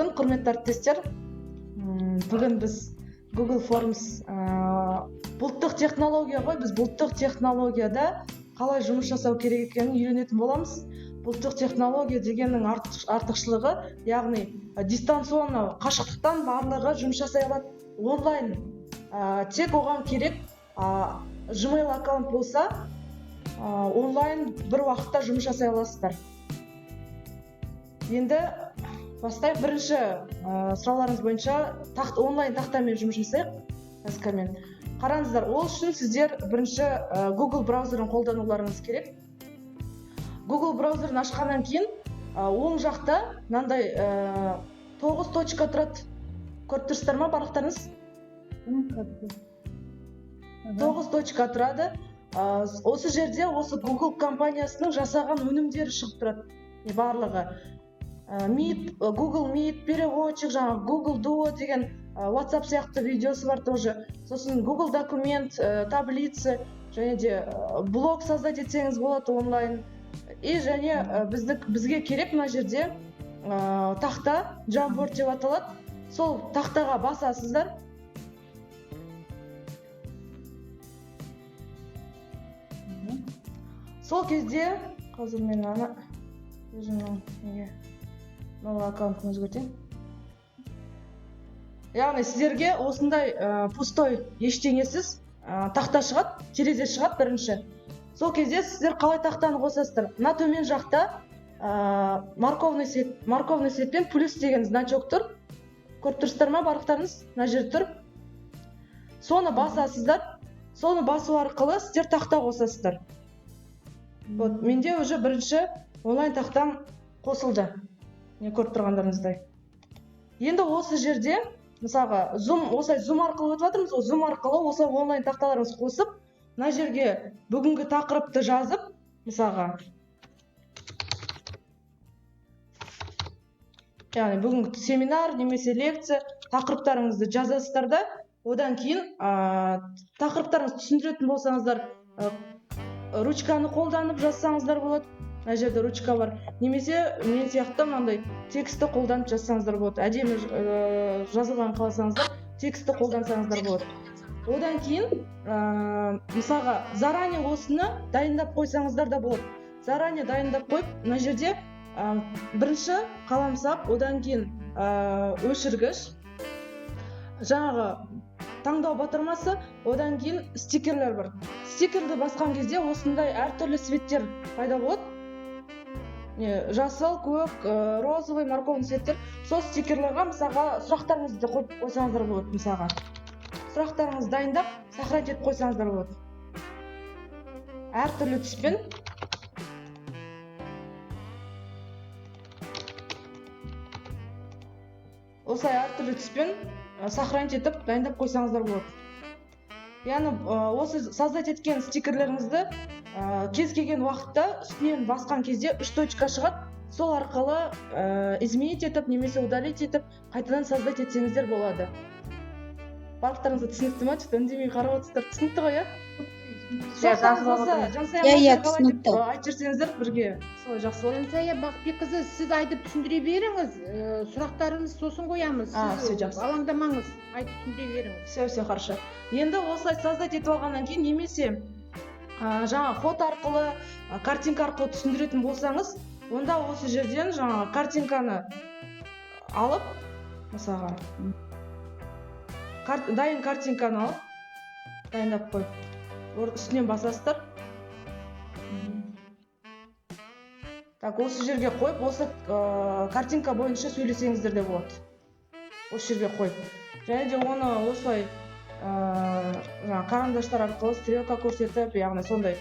күн, құрметті әріптестер. Бүгін біз Google Forms бұлттық технология ғой, біз бұлттық технологияда қалай жұмыс жасау керек екенін үйренетін боламыз. Бұлттық технология дегеннің артықшылығы, яғни дистанционно қашықтықтан барлығы жұмыс жасай алады, онлайн. Тек оған керек Gmail аккаунт болса, онлайн бір уақытта жұмыс жасай аласыздар. Енді бастайық. Бірінші сұрауларыңыз бойынша онлайн тақтамен жұмыс жасайық. Әзкамен. Қараңыздар, ол үшін сіздер бірінші Google браузерін қолдануларыңыз керек. Google браузерін ашқаннан кейін оң жақта мынандай 9 точка тұрады. Көріп тұрсыздар ма барлықтарыңыз? 9 точка тұрады. Осы жерде осы Google компаниясының жасаған өнімдері шығып тұрады барлығы. Google Meet, переводчик, Google Duo деген WhatsApp сияқты видеосы бар тоже. Сосын Google документ, таблицы, және де блог создать етсеңіз болады онлайн. И және бізге керек мына жерде тақта, Jamboard деп аталады. Сол тақтаға басасыздар. Сол кезде қазір мен өзімнің новый аккаунтын өзгертейін. Яғни сіздерге осындай пустой ештеңесіз тақта шығады, терезе шығады бірінші. Сол кезде сіздер қалай тақтаны қосасыздар? Мына төмен жақта морковный цветпен плюс деген значок тұр. Көріп тұрсыздар ма барлықтарыңыз? Мына жер тұр. Соны басасыздар. Соны басу арқылы сіздер тақта қосасыздар. Менде уже бірінші онлайн тақтам қосылды. Не көріп тұрғандарыңыздай. Енді осы жерде, мысалға, Zoom арқылы өтіп жатырмыз, Zoom арқылы осы онлайн тақталарыңыз қосып, мына жерге бүгінгі тақырыпты жазып, мысалға, яғни бүгінгі семинар немесе лекция тақырыптарыңызды жазасыздар да, одан кейін тақырыптарыңызды түсіндіретін болсаңыздар, ручканы қолданып жазсаңыздар болады. Мына жерде ручка бар. Немесе мен сияқты мынандай тексті қолданып жазсаңыздар болады. Әдемі жазылған қаласаңыздар, тексті қолдансаңыздар болады. Одан кейін, мысалға, заранее осыны дайындап қойсаңыздар да болады. Заранее дайындап қойып, мына жерде бірінші қаламсап, одан кейін өшіргіш, жаңағы таңдау батырмасы, одан кейін стикерлер бар. Стикерді басқан кезде осындай әртүрлі цветтер пайда болады. Жасыл, көк, розовый, морковный цветтер. Сол стикерлерға мысалға сұрақтарыңызды қойып қойсаңыздар болады. Мысалға сұрақтарыңызды дайындап, сохранить етіп қойсаңыздар болады. Әртүрлі түспен. Осылай әртүрлі түспен сохранить етіп, дайындап қойсаңыздар болады. Яғни осы создать еткен стикерлеріңізді кез келген уақытта үстінен басқан кезде 3 точка шығады. Сол арқылы изменить етіп, немесе удалить етіп, қайтадан создать етсеңіздер болады. Барлықтарыңызға түсінікті ма? Үндемей қарап отырсыздар. Түсінікті ғой, түсінікті. Айтып жүрсеңіздер бірге. Солай жақсы болады. Жансая Бақытбекқызы, сіз айтып түсіндіре беріңіз. Сұрақтарыңыз сосын қоямыз. Сіз алаңдамаңыз, айтып түсіндіре беріңіз. Все хорошо. Енді осылай создать етіп алғаннан кейін, немесе жаңа фото арқылы, картинка арқылы түсіндіретін болсаңыз, онда осы жерден жаңа картинканы алып, мысалға, дайын картинканы алып, дайындап қойып, үстінен басасыздар. Так, осы жерге қойып, осы картинка бойынша сөйлесеңіздер де болады. Осы жерге қойып. Және де оны осылай қарандаштар арқылы стрелка көрсетіп, яғни сондай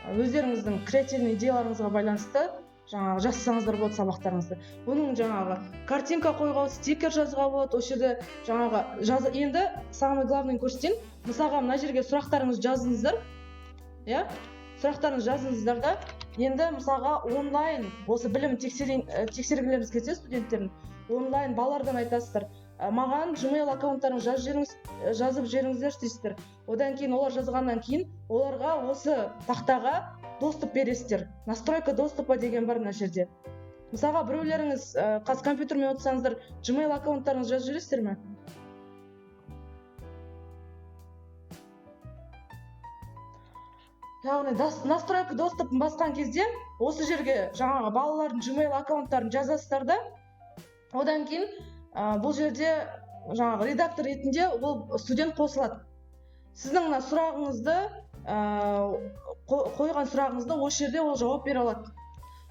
өздеріңіздің креативный идеяларыңызға байланысты жазсаңыздар болады сабақтарыңызды. Оның жаңағы картинка қойға, стикер жазға болады. Осы жерде жаңағы енді самый главный көрсетейін. Мысалға мына жерге сұрақтарыңызды жазыңыздар. Сұрақтарыңызды жазыңыздар да, енді мысалға онлайн осы білім тексергілеріңіз келсе студенттердің, онлайн балалардан айтасыздар. Маған Gmail аккаунттарын жазып жеріңіздер дейсіздер. Одан кейін олар жазғаннан кейін оларға осы тақтаға доступ бересіздер. Настройка доступа деген бар мына жерде. мысалға біреулеріңіз қазір компьютермен отырсаңыздар Gmail аккаунттарыңызды жазып жібересіздер ме? Яғни настройка доступын басқан кезде осы жерге жаңағы балалардың Gmail аккаунттарын жазасыздар да, одан кейін бұл жерде жаңағы редактор ретінде ол студент қосылады. Сіздің мына сұрағыңызды қойған сұрағыңызды осы жерде ол жауап бере алады.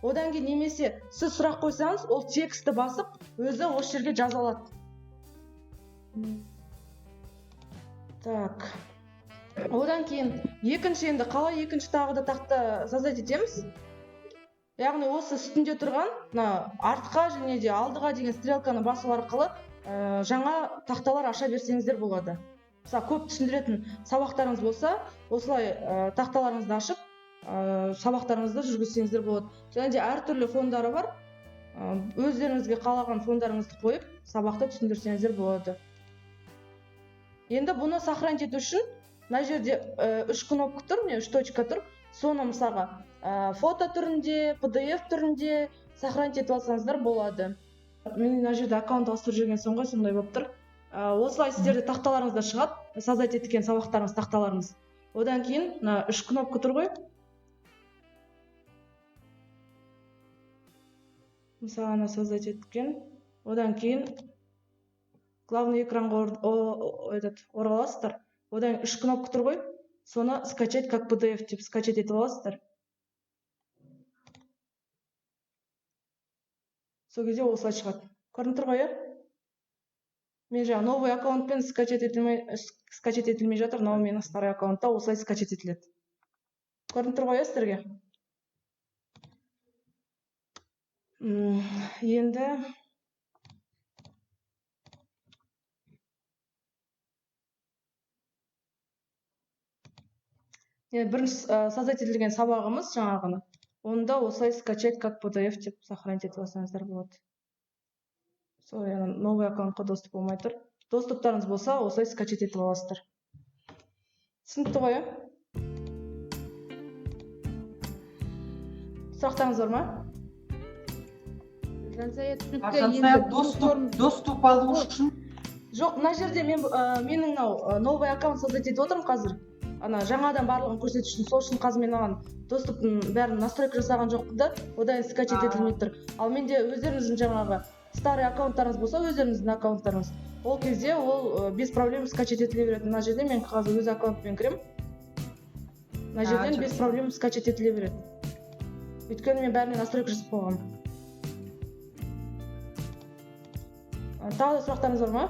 Одан кейін немесе сіз сұрақ қойсаңыз, ол текстті басып, өзі осы жерге жаза алады. Так. Одан кейін екінші енді қалай екінші тағы да тақта создать етеміз? Яғни осы үстінде тұрған артқа және де алдыға деген стрелканы басу арқылы жаңа тақталар аша берсеңіздер болады. Мысалы, көп түсіндіретін сабақтарыңыз болса, осылай тақталарыңызды ашып, сабақтарыңызды жүргізсеңіздер болады. Және де әртүрлі фондары бар. Өздеріңізге қалаған фондарыңызды қойып, сабақты түсіндірсеңіздер болады. Енді бұны сохранить ету үшін мына жерде 3 кнопка тұр, 3 точка тұр. Соны мысалға фото түрінде, PDF түрінде сохранить етіп алсаңыздар болады. Мен мына жерде аккаунт ауыстырып жүрген соң ғой сондай болып тұр. Осылай сіздерде тақталарыңызда шығады, создать еткен сабақтарыңыз тақталарыңыз. Одан кейін 3 кнопка тұр ғой. Мысалы, создать еткен. Одан кейін главный экранға ораласыздар. Одан 3 кнопка тұр ғой. Соны скачать как PDF деп скачать етіп аласыздар. Сол кезде осылай шығады. Көрініп тұр ғой, мен жаңа новый аккаунтпен скачать етілмей жатыр, но менің старый аккаунтта осылай скачать етіледі. Көрініп тұр ғой, сіздерге? Енді бірінші создать етілген сабағымыз жаңағыны. Онда осылай скачать как PDF деп сохранить етіп алсаңыздар болады. Сол новый аккаунтқа доступ болмай тұр. Доступтарыңыз болса, осылай скачать етіп аласыздар. Түсінікті ғой, Сұрақтарыңыз бар ма? Доступ алу үшін? Жоқ, мына жерде менің новый аккаунт создать етіп отырмын қазір. Жаңадан барлығын көрсету үшін, сол үшін қазір мен оған доступтың бәрін настройка жасаған жоқпын да, одан скачать етілмей тұр. Ал менде өздеріңіздің жаңағы старый аккаунттарыңыз болса, өздеріңіздің аккаунттарыңыз, ол кезде ол без проблем скачать етіле береді. Мына жерде мен қазір өз аккаунтпен кірем. Мына жерден без проблем скачать етіле береді. Өйткені мен бәріне настройка жасап қойғанмын. Тағы да сұрақтарыңыз бар ма?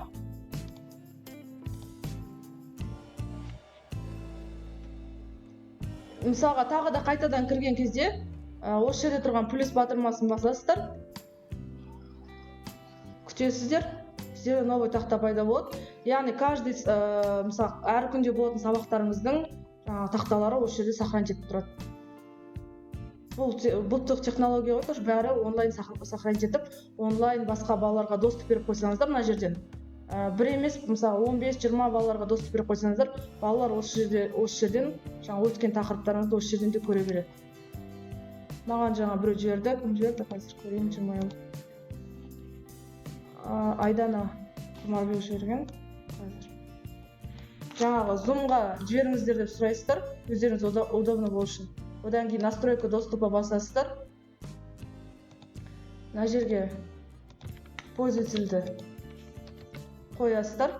Мысалға, тағы да қайтадан кірген кезде, осы жерде тұрған плюс батырмасын басасыздар. Күтесіздер, сіздерде новый тақта пайда болады. Яғни, каждый, мысалы, әр күнде болатын сабақтарыңыздың тақталары осы жерде сохранить етіп тұрады. Бұл бұлттық технология ғой, бәрі онлайн сохранить етіп, онлайн басқа балаларға доступ беріп қойсаңыздар мына жерден. Бір емес, мысалы 15-20 балаларға доступ беріп қойсаңыздар, балалар осы жерден өткен тақырыптарыңызды осы жерден де көре береді. Маған жаңа біреу жіберді, кім жіберді, қазір көрейін, Gmail. Айдана Құмарбек жіберген. Жаңағы Zoom-ға жіберіңіздер деп сұрайсыздар, өздеріңіз удобно болу үшін. Одан кейін настройка доступа басасыздар. Мына жерге пользовательді қоясыздар.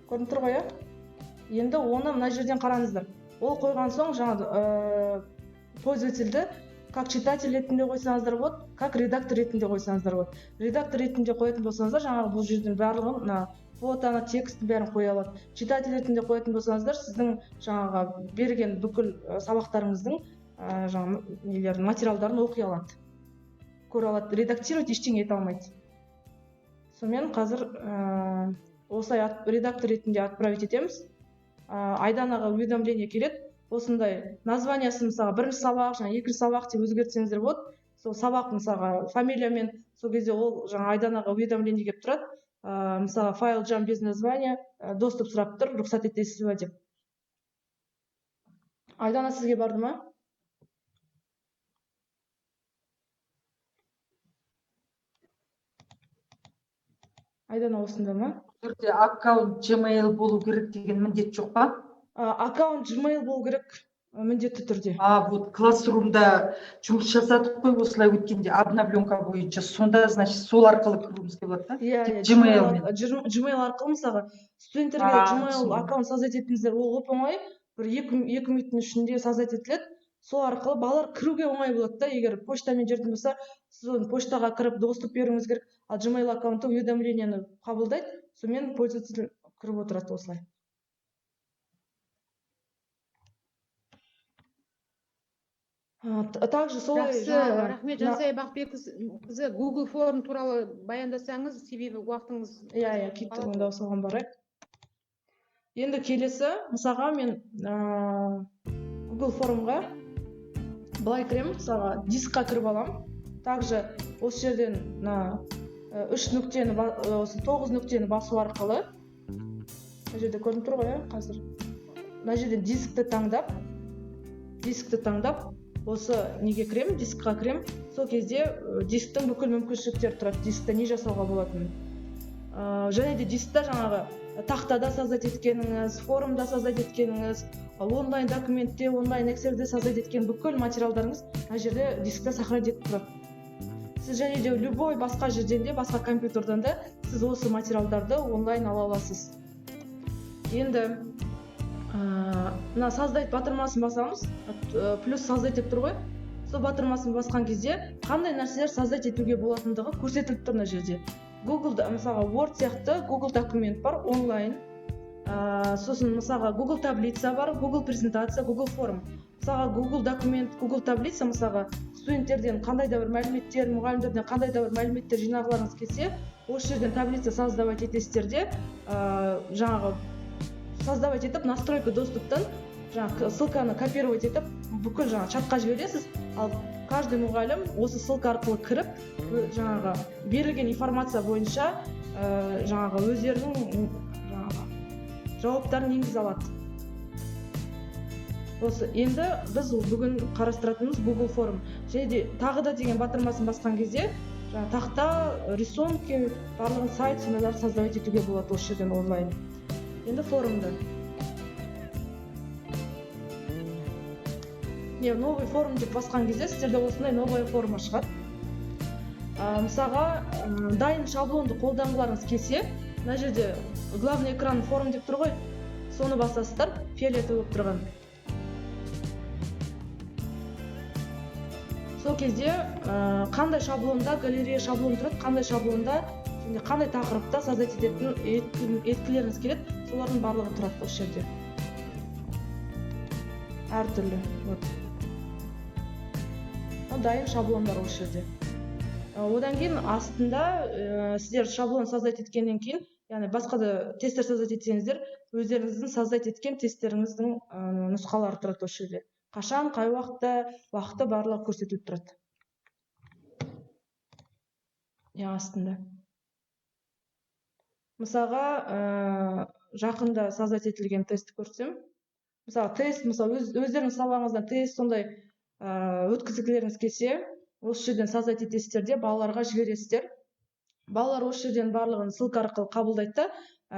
Көрініп тұр ғой? Енді оны мына жерден қараңыздар. Ол қойған соң жаңа пользовательді как читатель ретінде қойсаңыздар болады, как редактор ретінде қойсаңыздар болады. Редактор ретінде қоятын болсаңыздар, жаңағы бұл жерден барлығын фотоны, текстін бәрін қоя алады. Читатель ретінде қоятын болсаңыздар, сіздің жаңағы берген бүкіл сабақтарыңыздың материалдарын оқи алады. Көре алады. Редактировать ештеңе ете алмайды. Сонымен қазір осылай редактор ретінде отправить етеміз. Айданаға уведомление келеді. Осындай названиясы мысалға бірінші сабақ, екінші сабақ деп өзгертсеңіздер болады. Сол сабақ мысалға фамилиямен, сол кезде ол Айданаға уведомление келіп тұрады. Мысалға файл жан без названия, доступ сұрап тұр, рұқсат етесіз бе деп. Айдана сізге барды ма? айдана осында ма? Бұл жерде аккаунт Gmail болу керек деген міндет жоқ па? Аккаунт Gmail болу керек міндетті түрде. Вот классрумда жұмыс жасадық қой осылай өткенде обновленка бойынша. Сонда, значит, сол арқылы кіруімізге болады да? Иә, Gmail арқылы мысалға студенттерге Gmail аккаунт создать етіңіздер, ол оп-оңай бір 2 минуттың ішінде создать етіледі. Сол арқылы балалар кіруге оңай болады да. Егер почтамен жүретін болса, сіз оны почтаға кіріп доступ беруіңіз керек. Ал Gmail аккаунты уведомлениені қабылдайды, сонымен пользователь кіріп отырады осылай. Также солай жақсы, рахмет Жансая Бақбекқызы. Google форм туралы баяндасаңыз, себебі уақытыңыз. Иә, кеттік, онда соған барайық. Енді келесі, мысалға мен Google формға былай кіремін, мысалға дискқа кіріп аламын. Также осы жерден 3 нүктені, осы 9 нүктені басу арқылы, мына жерде көрініп тұр ғой, қазір. Мына жерден дискті таңдап, осы неге кірем, дискқа кірем. Сол кезде дисктің бүкіл мүмкіншіліктері тұрады, дискті не жасауға болатынын. Және де дискті жаңағы тақтада создать еткеніңіз, форумда создать еткеніңіз, онлайн документте, онлайн Excel'де создать еткен бүкіл материалдарыңыз мына жерде дискте сохранить етіп тұрады. Сіз және де любой басқа жерден де, басқа компьютерден де сіз осы материалдарды онлайн ала аласыз. Енді мына создать батырмасын басамыз, плюс создать деп тұр ғой. Сол батырмасын басқан кезде қандай нәрселер создать етуге болатындығы көрсетіліп тұр мына жерде. Google'да мысалға Word сияқты Google документ бар онлайн. Сосын мысалға Google таблица бар, Google презентация, Google форум. Мысалға Google документ, Google таблица мысалға студенттерден қандай да бір мәліметтер, мұғалімдерден қандай да бір мәліметтер жинағыларыңыз келсе, осы жерден таблица создавать етесіздер де, жаңағы создавать етіп, настройка доступтан жаңағы ссылканы копировать етіп, бүкіл жаңағы чатқа жібересіз. Ал каждый мұғалім осы ссылка арқылы кіріп, жаңағы берілген информация бойынша жаңағы өздерінің жауаптарын енгізе алады. Осы енді біз бүгін қарастыратынымыз Google форм. Және де тағы да деген батырмасын басқан кезде, тақта, рисунки, барлығын сайт, сондайлар создавать етуге болады осы жерден онлайн. Енді форумда. Новый форум деп басқан кезде сіздерде осындай новая форма шығады. Мысалға, дайын шаблонды қолданғыларыңыз келсе, мына жерде главный экран форум деп тұр ғой, соны басасыздар, фиолетовый болып тұрған. Сол кезде қандай шаблонда, галерея шаблон тұрады, қандай шаблонда, қандай тақырыпта создать еткілеріңіз келеді, солардың барлығы тұрады осы жерде. Әртүрлі. Дайын шаблондар осы жерде. Одан кейін астында сіздер шаблон создать еткеннен кейін, яғни басқа да тесттер создать етсеңіздер, өздеріңіздің создать еткен тесттеріңіздің нұсқалары тұрады осы жерде. Қашан, қай уақытта барлығы көрсетіліп тұрады. Астында. Мысалға, жақында создать етілген тестті көрсем. Мысалы, тест, өздеріңіз сабағыңыздан тест сондай өткізгілеріңіз келсе, осы жерден создать етесіздер де балаларға жібересіздер. Балалар осы жерден барлығын ссылка арқылы қабылдайды да,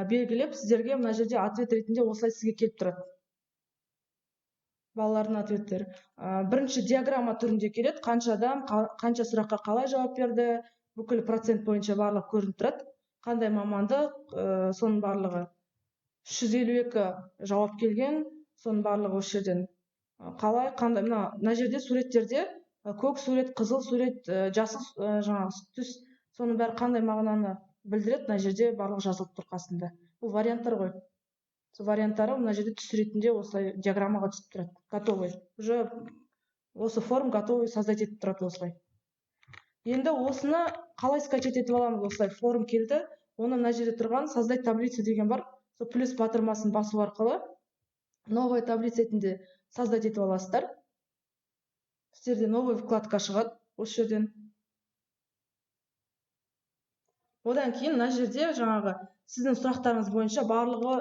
белгілеп сіздерге мына жерде ответ ретінде осылай сізге келіп тұрады. Балалардың ответтері. Бірінші диаграмма түрінде келеді, қанша адам, қанша сұраққа қалай жауап берді, бүкіл процент бойынша барлығы көрініп тұрады. Қандай мамандық, соның барлығы 352 жауап келген, соның барлығы осы жерден қалай, қандай, мына жерде суреттерде көк сурет, қызыл сурет, жасыл жаңағы түс, соның бәрі қандай мағынаны білдіреді, мына жерде барлығы жазылып тұр қасында. Бұл варианттар ғой. Сол варианттары мына жерде түс ретінде осылай диаграммаға түсіп тұрады. Готовый. Уже осы форм готовый создать етіп тұрады осылай. Енді осыны қалай скачать етіп аламыз, осылай форм келді. Оны мына жерде тұрған создать таблицу деген бар. Сол плюс батырмасын басу арқылы новая таблица ретінде создать етіп аласыздар. Сіздерде новый вкладка шығады осы жерден. Одан кейін мына жерде жаңағы сіздің сұрақтарыңыз бойынша барлығы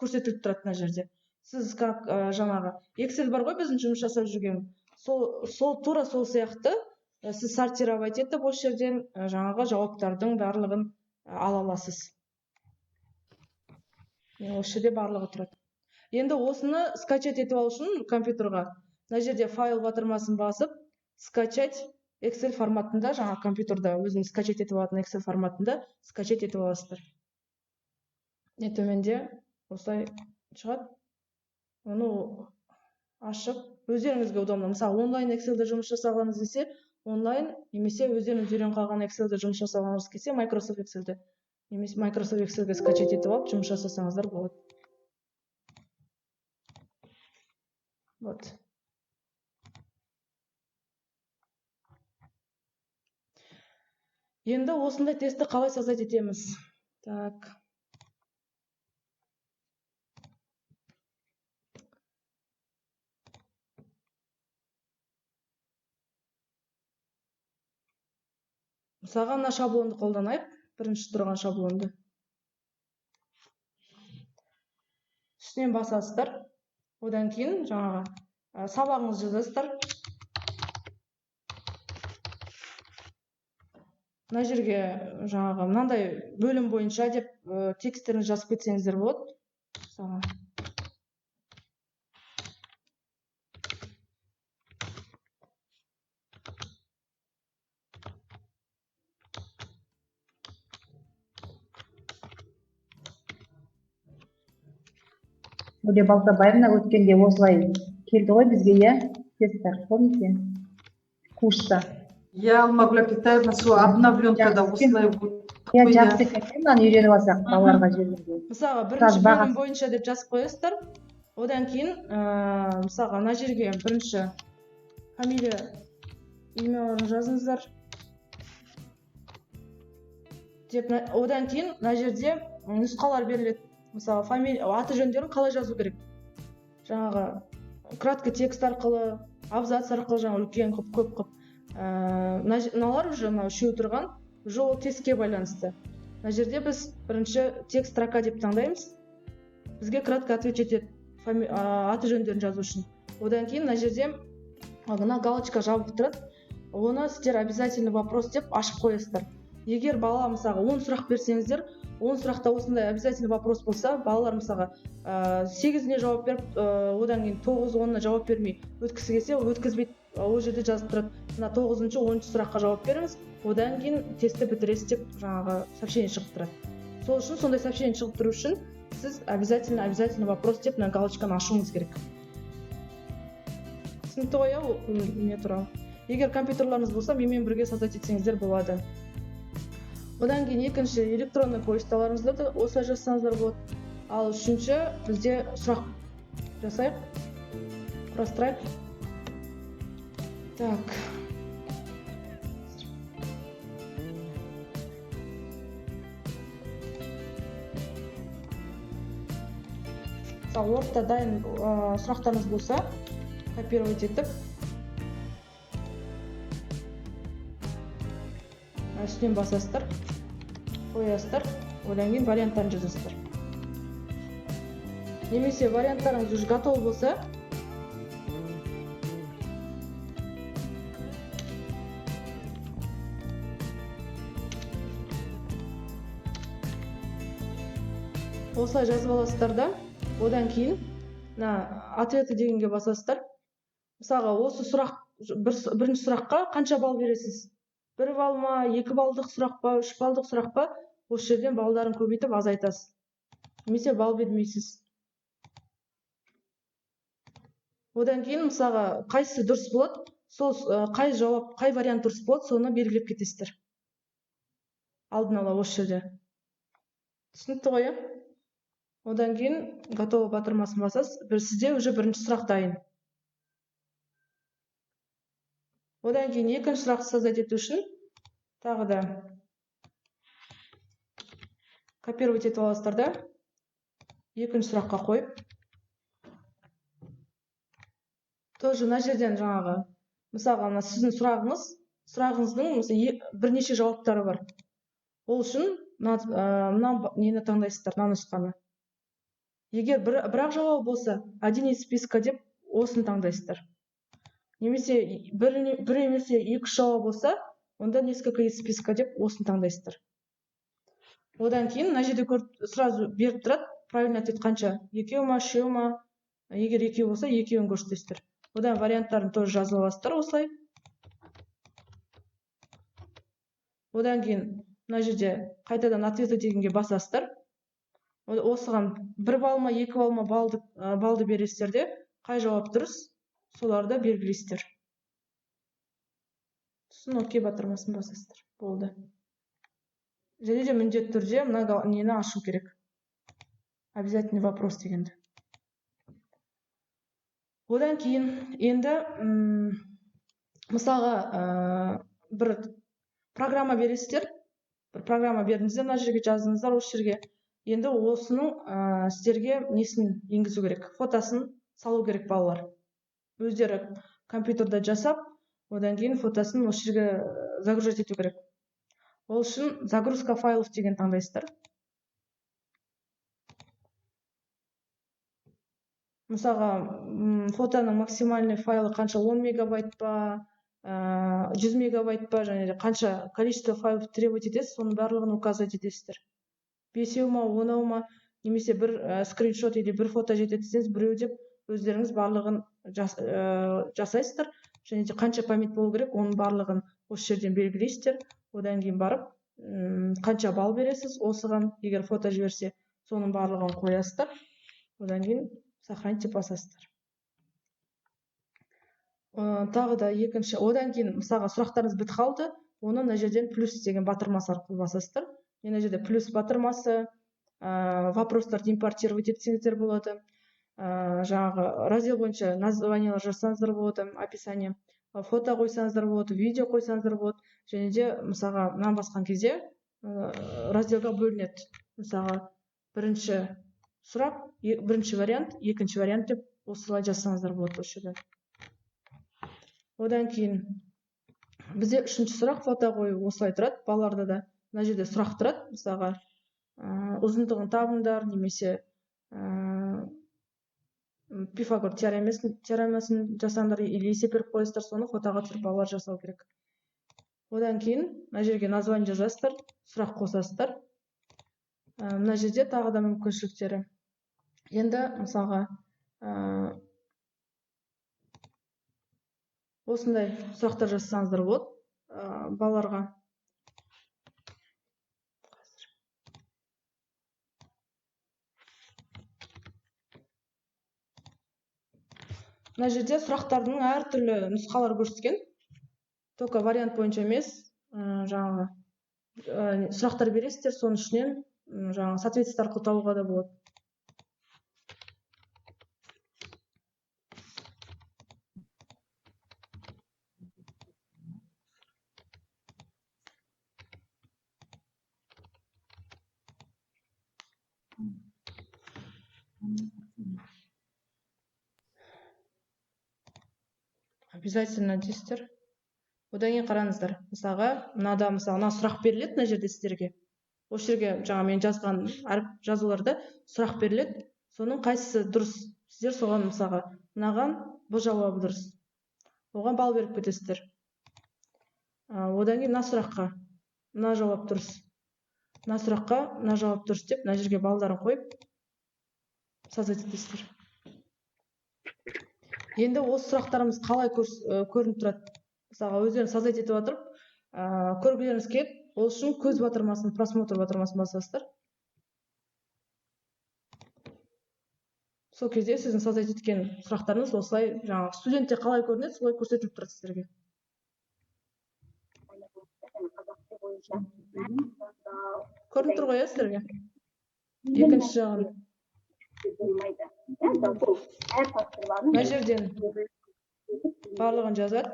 көрсетіліп тұрады мына жерде. Сіз как жаңағы Excel бар ғой біздің жұмыс жасап жүрген. Тура сол сияқты сіз сортировать етіп осы жерден жаңағы жауаптардың барлығын ала аласыз. Осы жерде барлығы тұрады. Енді осыны скачать етіп алу үшін компьютерға мына жерде файл батырмасын басып, скачать Excel форматында, жаңа компьютерда өзіңіз скачать етіп алатын Excel форматында скачать етіп аласыздар. Төменде осылай шығады. Оны ашып, өздеріңізге удобно. Мысалы, онлайн Excel'де жұмыс жасағаныңыз келсе, онлайн, немесе өздеріңіз үйреніп қалған Excel'де жұмыс жасағаныңыз келсе, Microsoft Excel'де, немесе Microsoft Excel'ге скачать етіп алып, жұмыс жасасаңыздар болады. Вот. Енді осындай тестті қалай создать етеміз? Так. Мысалға, мына шаблонды қолданайық, бірінші тұрған шаблонды. Үстінен басасыздар. Одан кейін жаңағы сабағыңыз жазасыздар. Мына жерге жаңағы мынандай бөлім бойынша деп тексттеріңізді жазып кетсеңіздер болады. Öyle Балтабаевна өткенде осылай келді ғой бізге, иә, тесттер, помните? Курста. Я Алмагүл Апетаевна, сол обновленкада осылай вот. Я жақсы екен, мынаны үйреніп алсақ балаларға жергенде. Мысалға, бірінші бөлім бойынша деп жазып қоясыздар. Одан кейін, мысалға, мына жерге бірінші фамилия, имяларын жазыңыздар. Одан кейін, мына жерде нұсқалар беріледі. Мысалы, аты жөндерін қалай жазу керек? Жаңағы краткий текст арқылы, абзац арқылы, жаңағы үлкен көп. Мыналар уже үшеу тұрған, уже ол тестке байланысты. Мына жерде біз бірінші текст строка деп таңдаймыз. Бізге кратко ответ етеді аты жөндерін жазу үшін. Одан кейін мына жерде мына галочка жабылып тұрады. Оны сіздер обязательно вопрос деп ашып қоясыздар. Егер бала мысалға 10 сұрақ берсеңіздер, 10 сұрақта осындай обязательно вопрос болса, балалар мысалға 8-не жауап беріп, одан кейін 9-10-на жауап бермей өткісі келсе, өткізбейді, ол жерде жазып тұрады. Мына 9-шы, 10-шы сұраққа жауап беріңіз, одан кейін тестті бітіресіз деп жаңағы сообщение шығып тұрады. Сол үшін сондай сообщение шығып тұру үшін сіз обязательно вопрос деп мына галочканы ашуыңыз керек. Түсінікті ғой, не туралы. Егер компьютерларыңыз болса, менімен бірге создать етсеңіздер болады. Одан кейін екінші электронный почталарыңызда да осылай жазсаңыздар болады. Ал үшінші бізде сұрақ жасайық, құрастырайық. Так. Мысалы, ортта дайын сұрақтарыңыз болса, копировать етіп, үстінен басасыздар, қоясыздар, одан кейін варианттарын жазасыздар. Немесе варианттарыңыз уже готов болса, осылай жазып аласыздар да, одан кейін ответы дегенге басасыздар. Мысалға, осы сұрақ, бірінші сұраққа қанша балл бересіз? 1 балл ма, 2 баллдық сұрақ па, 3 баллдық сұрақ па, осы жерден баллдарын көбейтіп азайтасыз. Немесе балл бермейсіз. Одан кейін мысалға қайсысы дұрыс болады, сол қай жауап, қай вариант дұрыс болады, соны белгілеп кетесіздер. Алдын ала осы жерде. Түсінікті ғой? Одан кейін готово батырмасын басасыз, сізде уже бірінші сұрақ дайын. Одан кейін екінші сұрақты создать ету үшін тағы да копировать етіп аласыздар да, екінші сұраққа қойып. Тоже мына жерден жаңағы, мысалға сіздің сұрағыңыздың бірнеше жауаптары бар. Ол үшін мына нені таңдайсыздар, мына нұсқаны. Егер бірақ жауап болса, один из списка деп осыны таңдайсыздар. Немесе бір немесе 2 жауап болса, онда несколько из списка деп осыны таңдайсыздар. Одан кейін мына жерде сразу беріп тұрады, правильный ответ қанша, 2 ма 3 ма. Егер 2 болса 2-ін көрсетесіздер. Одан варианттарын тоже жазып аласыздар осылай. Одан кейін мына жерде қайтадан ответ дегенге басасыздар. Осыған 1 балл ма 2 балл ма балды бересіздер де, қай жауап дұрыс, соларды белгілейсіздер. Сосын окей батырмасын басасыздар. Болды. Және де міндетті түрде мына нені ашу керек. Обязательный вопрос дегенді. Одан кейін енді мысалға бір программа бересіздер. Бір программа бердіңіздер, мына жерге жаздыңыздар, осы жерге. Енді осының сіздерге несін енгізу керек? Фотосын салу керек балалар. Өздері компьютерда жасап, одан кейін фотосын осы жерге загружать ету керек. Ол үшін загрузка файлов деген таңдайсыздар. Мысалға, фотоның максимальный файлы қанша, 10 мегабайт па, 100 мегабайт па, және де қанша количество файлов требовать етесіз, соның барлығын указывать етесіздер. 5 ма, 10 ма, немесе бір скриншот или бір фото жетеді десеңіз, біреу деп өздеріңіз барлығын жасайсыздар. Және де қанша память болу керек, оның барлығын осы жерден белгілейсіздер. Одан кейін барып, қанша балл бересіз, осыған егер фото жіберсе, соның барлығын қоясыздар. Одан кейін сохранить деп басасыздар. Тағы да екінші, одан кейін мысалға сұрақтарыңыз бітіп қалды, оны мына жерден плюс деген батырмасы арқылы басасыздар. Мына жерде плюс батырмасы, вопростарды импортировать етсеңіздер болады. Жаңағы раздел бойынша названиялар жазсаңыздар болады, описание. Фото қойсаңыздар болады, видео қойсаңыздар болады. Және де мысалға мынаны басқан кезде разделға бөлінеді. Мысалға бірінші сұрақ, бірінші вариант, екінші вариант деп осылай жазсаңыздар болады осы жерде. Одан кейін бізде үшінші сұрақ фото қою осылай тұрады. Балаларда да мына жерде сұрақ тұрады. Мысалға ұзындығын табыңдар, немесе Пифагор теоремасын жасаңдар, или есеп беріп қойсыздар, соны фотоға түсіріп балалар жасау керек. Одан кейін мына жерге название жазасыздар, сұрақ қосасыздар. Мына жерде тағы да мүмкіншіліктері. Енді мысалға осындай сұрақтар жазсаңыздар болады балаларға. Мына жерде сұрақтардың әртүрлі нұсқалары көрсеткен. Только вариант бойынша емес, жаңағы сұрақтар бересіздер, соның ішінен жаңағы соответствие арқылы табуға да болады. Обязательно дейсіздер. Одан кейін қараңыздар. Мысалға, мына сұрақ беріледі мына жерде сіздерге. Осы жерге жаңа мен жазған жазуларда сұрақ беріледі. Соның қайсысы дұрыс? Сіздер соған мысалға, мынаған бұл жауабы дұрыс. Оған балл беріп кетесіздер. Одан кейін мына сұраққа мына жауап дұрыс. Мына сұраққа мына жауап дұрыс деп, мына жерге балдарын қойып создать етесіздер. Енді осы сұрақтарымыз қалай көрініп тұрады? Мысалға, өздерін создать етіп отырып, көргілеріңіз келеді, ол үшін көз батырмасын, просмотр батырмасын басасыздар. Сол кезде сіздің создать еткен сұрақтарыңыз осылай, жаңағы студентте қалай көрінеді, солай көрсетіліп тұрады сіздерге. Көрініп тұр ғой, сіздерге? Екінші жағын. Мына жерден барлығын жазады.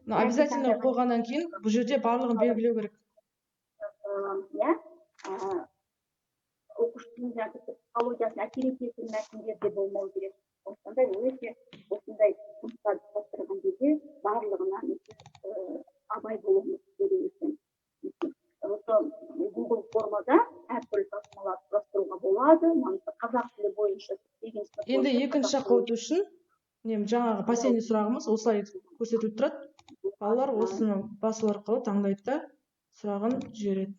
Обязательно қойғаннан кейін бұл жерде барлығын белгілеу керек. Оқушының психологиясына әсер ететін нәрселер де болмау керек. Осындай өте осындай жұмыстарды тапсырған кезде барлығына абай болуымыз керек екен. Осы Google формада әртүрлі тапсырмаларды құрастыруға болады. Қазақ тілі бойынша енді екінші жаққа өту үшін жаңағы последний сұрағымыз осылай көрсетіліп тұрады. Балалар осыны басу арқылы таңдайды да сұрағын жібереді.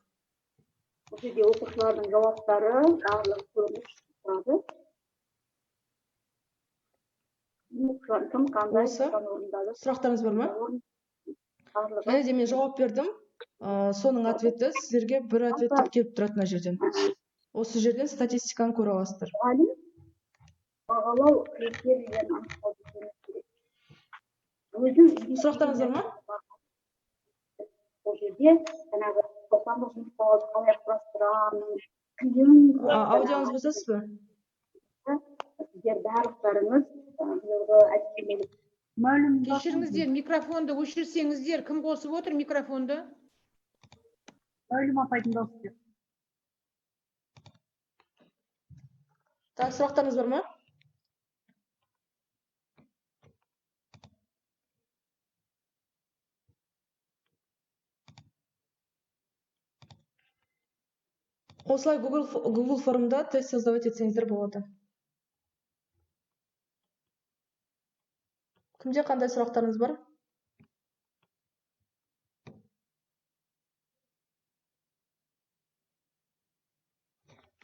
бұл жерде оқушылардың жауаптары барлығы көрініс тұрады. Кім қандай орындады? Сұрақтарыңыз бар ма? Және де мен жауап бердім. Соның ответі сіздерге бір ответ деп келіп тұрады мына жерден. Осы жерден статистиканы көре аласыздар. Бағалау критерийлерін анықтауды керек. Сұрақтарыңыз бар ма? Бұл жерде жаңағы тоқсандық жұмыстарды қалай құрастырамыз, аудионыз қосасыз ба? Сіздер барлықтарыңыз биылғы әдістемелік кешіріңіздер, микрофонды өшірсеңіздер, кім қосып отыр микрофонды? Мәулім апайдың дауысы. Так, сұрақтарыңыз бар ма? Осылай Google формында тест создавать етсеңіздер болады. Кімде қандай сұрақтарыңыз бар?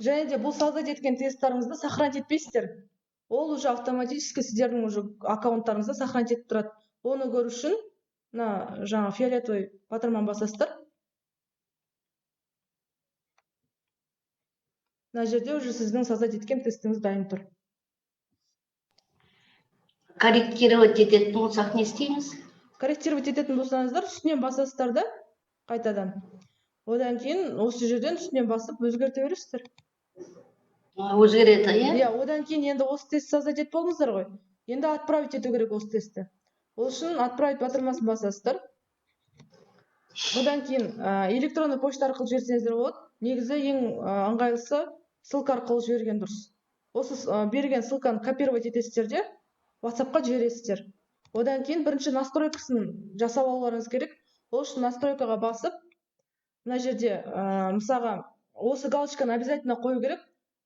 Және де бұл создать еткен тесттарыңызды сохранить етпейсіздер. Ол уже автоматически сіздердің уже аккаунттарыңызда сохранить етіп тұрады. Оны көру үшін жаңа фиолетовый батырманы басасыздар. Мына жерде уже сіздің создать еткен тестіңіз дайын тұр. Корректировать ететін болсақ не істейміз? Корректировать ететін болсаңыздар, үстінен басасыздар да қайтадан. Одан кейін осы жерден үстінен басып өзгерте бересіздер. Өзгереді, иә? Иә, одан кейін енді осы тест создать етіп болдыңыздар ғой. Енді отправить ету керек осы тестті. Ол үшін отправить батырмасын басасыздар. Одан кейін электронный почта арқылы жіберсеңіздер болады. Негізі ең ыңғайлысы ссылка арқылы жіберген дұрыс. Осы берген ссылканы копировать етесіздер де WhatsApp-қа жібересіздер. Одан кейін бірінші настройкасын жасап алуларыңыз керек. Ол үшін настройкаға басып, мына жерде мысалға осы галочканы обязательно қою керек.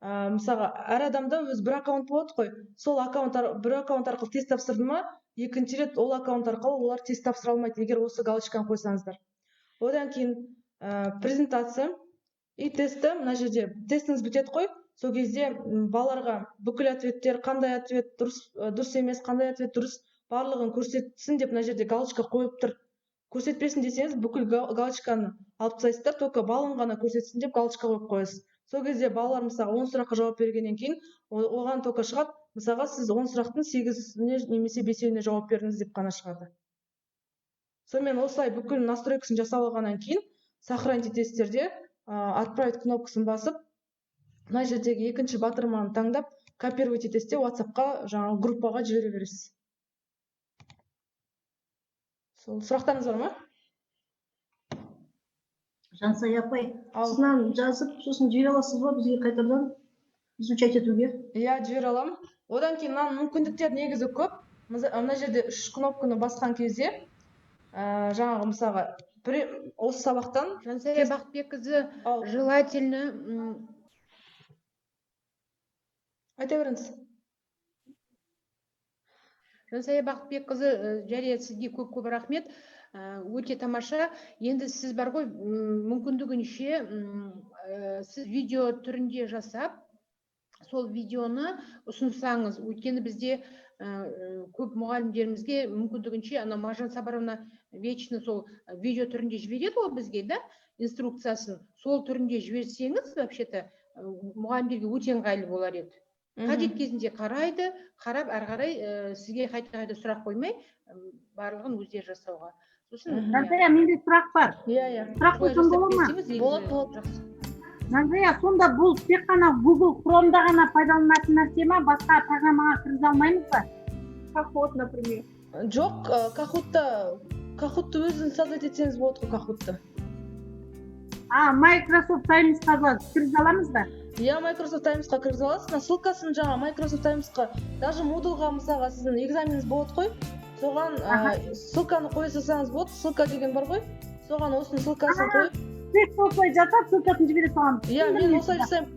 Мысалға әр адамда өз бір аккаунт болады қой. Сол бір аккаунт арқылы тест тапсырды ма, екінші рет ол аккаунт арқылы олар тест тапсыра алмайды, егер осы галочканы қойсаңыздар. Одан кейін презентация и тесті, мына жерде тестіңіз бітеді қой. Сол кезде балаларға бүкіл ответтер, қандай ответ дұрыс емес, қандай ответ дұрыс, барлығын көрсетсін деп мына жерде галочка қойып тұр. Көрсетпесін десеңіз, бүкіл галочканы алып тастайсыздар, только балын ғана көрсетсін деп галочка қойып қоясыз. Сол кезде балалар мысалға 10 сұраққа жауап бергеннен кейін, оған только шығады, мысалға сіз 10 сұрақтың 8-іне немесе 5-іне жауап бердіңіз деп қана шығады. Сонымен осылай бүкіл настройкасын жасап алғаннан кейін, сохранить етесіздер де, отправить кнопкасын басып, мына жердегі екінші батырманы таңдап, копировать етесіз де WhatsApp-қа, жаңағы группаға жібере бересіз. Сол сұрақтарыңыз бар ма? Жансай апай, сынан жазып, сосын жібере аласыз ба бізге қайтадан изучать етуге? Иә, жібере аламын. Одан кейін мүмкіндіктер негізі көп. Мына жерде 3 кнопканы басқан кезде, жаңағы мысалға, осы сабақтан Жансая Бақытбекқызы желательно айта беріңіз. Жансая Бақытбекқызы, жария, сізге көп рахмет. Өте тамаша. Енді сіз бар ғой, мүмкіндігінше сіз видео түрінде жасап, сол видеоны ұсынсаңыз, өйткені бізде көп мұғалімдерімізге мүмкіндігінше ана Маржан Сабаровна вечно сол видео түрінде жібереді ол бізге, да, инструкциясын. Сол түрінде жіберсеңіз, вообще-то, мұғалімдерге өте ыңғайлы болар еді. Қажет кезінде қарайды, қарап әрі қарай сізге қайта сұрақ қоймай, барлығын өздері жасауға. Жансая, менде сұрақ бар. Иә. Сұрақ қойсам бола ма? Болады. Жансая, сонда бұл тек қана Google Chrome'да ғана пайдаланатын нәрсе ма? Басқа программаға кіргізе алмаймыз ба? Kahoot, например. Жоқ, Kahoot'ты өзін создать етсеңіз болады ғой, Kahoot'ты. Microsoft Times'қа кіргізе аламыз ба? Иә, Microsoft Times'қа кіргізе аласыз. Ссылкасын жаңа Microsoft Times'қа, даже Moodle'ға мысалға сіздің экзаменіңіз болады қой. Соған ссылканы қоя салсаңыз болады. Ссылка деген бар ғой. Соған осының ссылкасын қойып. Тек осылай жасап, ссылкасын жібере саламын. Иә, мен осылай жасаймын.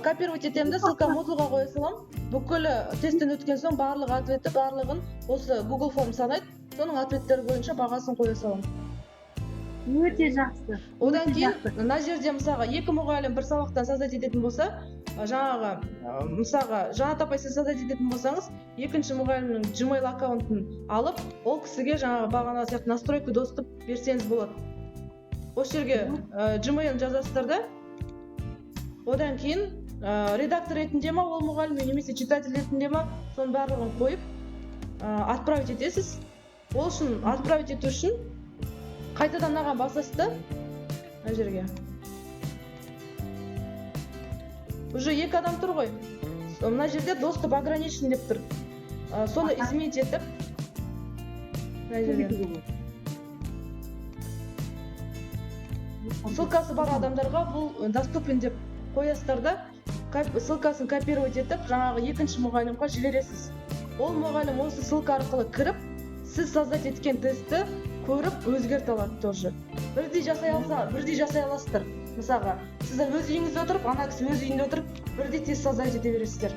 Копировать етемін де, ссылка Moodle'ға қоя саламын. Бүкіл тесттен өткен соң барлық ответті, барлығын осы Google форм санайды. Соның ответтері бойынша бағасын қоя саламын. өте жақсы. Одан Өте кейін жақсы. мына жерде мысалға екі мұғалім бір сабақтан создать ететін болса, жаңағы мысалға Жанат апай сіз создать ететін болсаңыз, екінші мұғалімнің Gmail аккаунтын алып, ол кісіге жаңағы бағана сияқты настройка доступ берсеңіз болады. Осы жерге Gmail жазасыздар да. Одан кейін редактор ретінде ма ол мұғалім немесе читатель ретінде ма, соның барлығын қойып отправить етесіз. Ол үшін отправить ету үшін қайтадан мынаған басасыз да, мына жерге. Уже екі адам тұр ғой. Мына жерде доступ ограничен деп тұр. Соны изменить етіп, мына жерге. Ссылкасы бар адамдарға бұл доступен деп қоясыздар да, ссылкасын копировать етіп, жаңағы екінші мұғалімға жібересіз. Ол мұғалім осы ссылка арқылы кіріп, сіз создать еткен тестті көріп өзгерте алады тоже. Бірдей жасай аласыздар. Мысалға, сіз өз үйіңізде отырып, ана кісі өз үйінде отырып, бірдей тест создать ете бересіздер.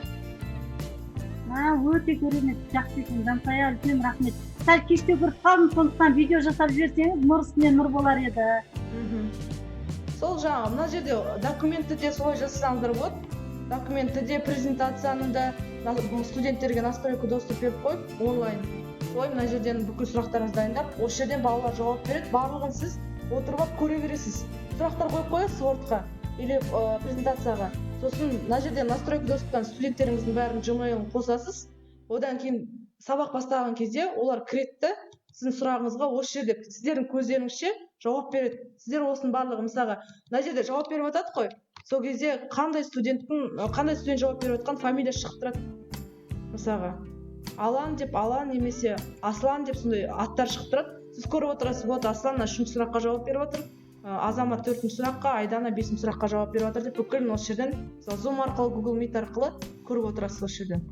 Өте керемет, жақсы екен, Жансая, үлкен рахмет. Сәл кеште көріп қалдым, сондықтан видео жасап жіберсеңіз, нұр үстіне нұр болар еді. Сол жаңағы, мына жерде документті де солай жасасаңыздар болады. Документті де, презентацияны да студенттерге настройка доступ беріп қойып, онлайн. Солай мына жерден бүкіл сұрақтарыңызды дайындап, осы жерден балалар жауап береді, барлығын сіз отырып көре бересіз. Сұрақтар қойып қоясыз Word-қа или презентацияға. Сосын мына жерден настройка доступтан студенттеріңіздің бәрін Gmail-ын қосасыз. Одан кейін сабақ бастаған кезде олар кіреді, сіздің сұрағыңызға осы жерде сіздердің көздеріңізше жауап береді. Сіздер осының барлығы мысалға мына жерде жауап беріп жатады ғой. Сол кезде қандай студент жауап беріп жатқан фамилия шығып тұрады. Мысалға Алан деп Алан немесе Аслан деп сондай аттар шығып тұрады. Сіз көріп отырасыз, вот Аслан 3-ші сұраққа жауап беріп отыр. Азамат 4-ші сұраққа, Айдана 5-ші сұраққа жауап беріп отыр деп бүкіл осы жерден Zoom арқылы, Google Meet арқылы көріп отырасыз осы жерден.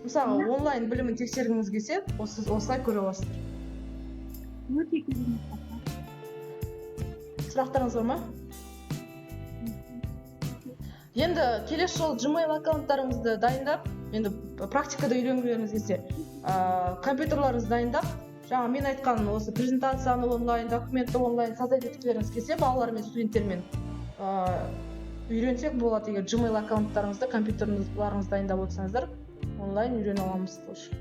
Мысалы, онлайн білімін тексергіңіз келсе, осылай көре аласыздар. Өте керемет. Сұрақтарыңыз бар ма? Енді келесі жолы Gmail аккаунттарыңызды дайындап, енді практикада үйренгілеріңіз келсе, компьютерларыңызды дайындап, жаңа мен айтқан осы презентацияны онлайн, документті онлайн создать еткілеріңіз келсе, балалармен, студенттермен үйренсек болады. Егер Gmail аккаунттарыңызды, компьютерларыңызды дайындап отырсаңыздар, онлайн үйрене аламыз тоже.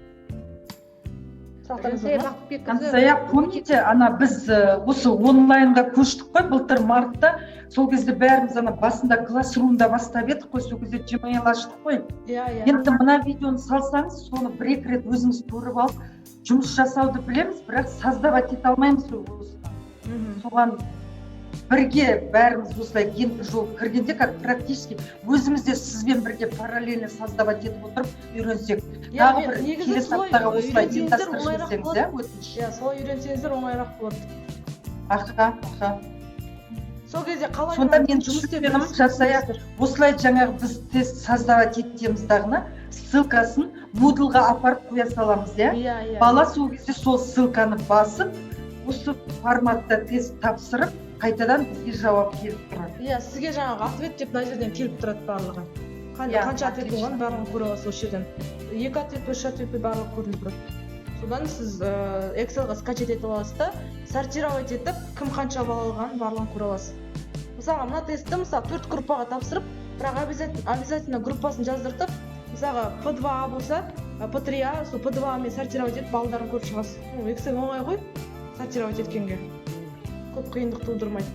Жансая, помните, ана біз осы онлайнға көштік қой, былтыр мартта, сол кезде бәріміз ана басында классрумда бастап едік қой, сол кезде Gmail аштық қой. Енді мына видеоны салсаңыз, соны бір-екі рет өзіңіз көріп алып, жұмыс жасауды білеміз, бірақ создавать ете алмаймыз осы. Соған бірге бәріміз осылай енді жол кіргенде, как практически өзімізде сізбен бірге параллельно создавать етіп отырып үйренсек. Тағы бір келесі аптаға осылай ұйымдастырып жіберсеңіз, солай үйренсеңіздер оңайырақ болады. Аха. Сол кезде қалай сонда мен түсінгенім Жансая, осылай жаңағы біз тест создавать етеміз дағына ссылкасын Moodle-ға апарып қоя саламыз, бала сол кезде сол ссылканы басып, осы форматта тест тапсырып, қайтадан бізге жауап келіп тұрады. Сізге жаңағы ответ деп мына жерден келіп тұрады барлығы. Қанша ответ болған барлығын көре аласыз осы жерден. 2 ответ, 3 ответ барлығы көрініп тұрады. Содан сіз Excel-ға скачать етіп аласыз да, сортировать етіп, кім қанша балл алғанын барлығын көре аласыз. Мысалға, мына тестті 4 группаға тапсырып, бірақ обязательно группасын жаздыртып, мысалға P2A болса, P3A, сол P2A мен сортировать етіп балдарын көріп шығасыз. Excel оңай ғой, сортировать еткенге. Көп қиындық тудырмайды.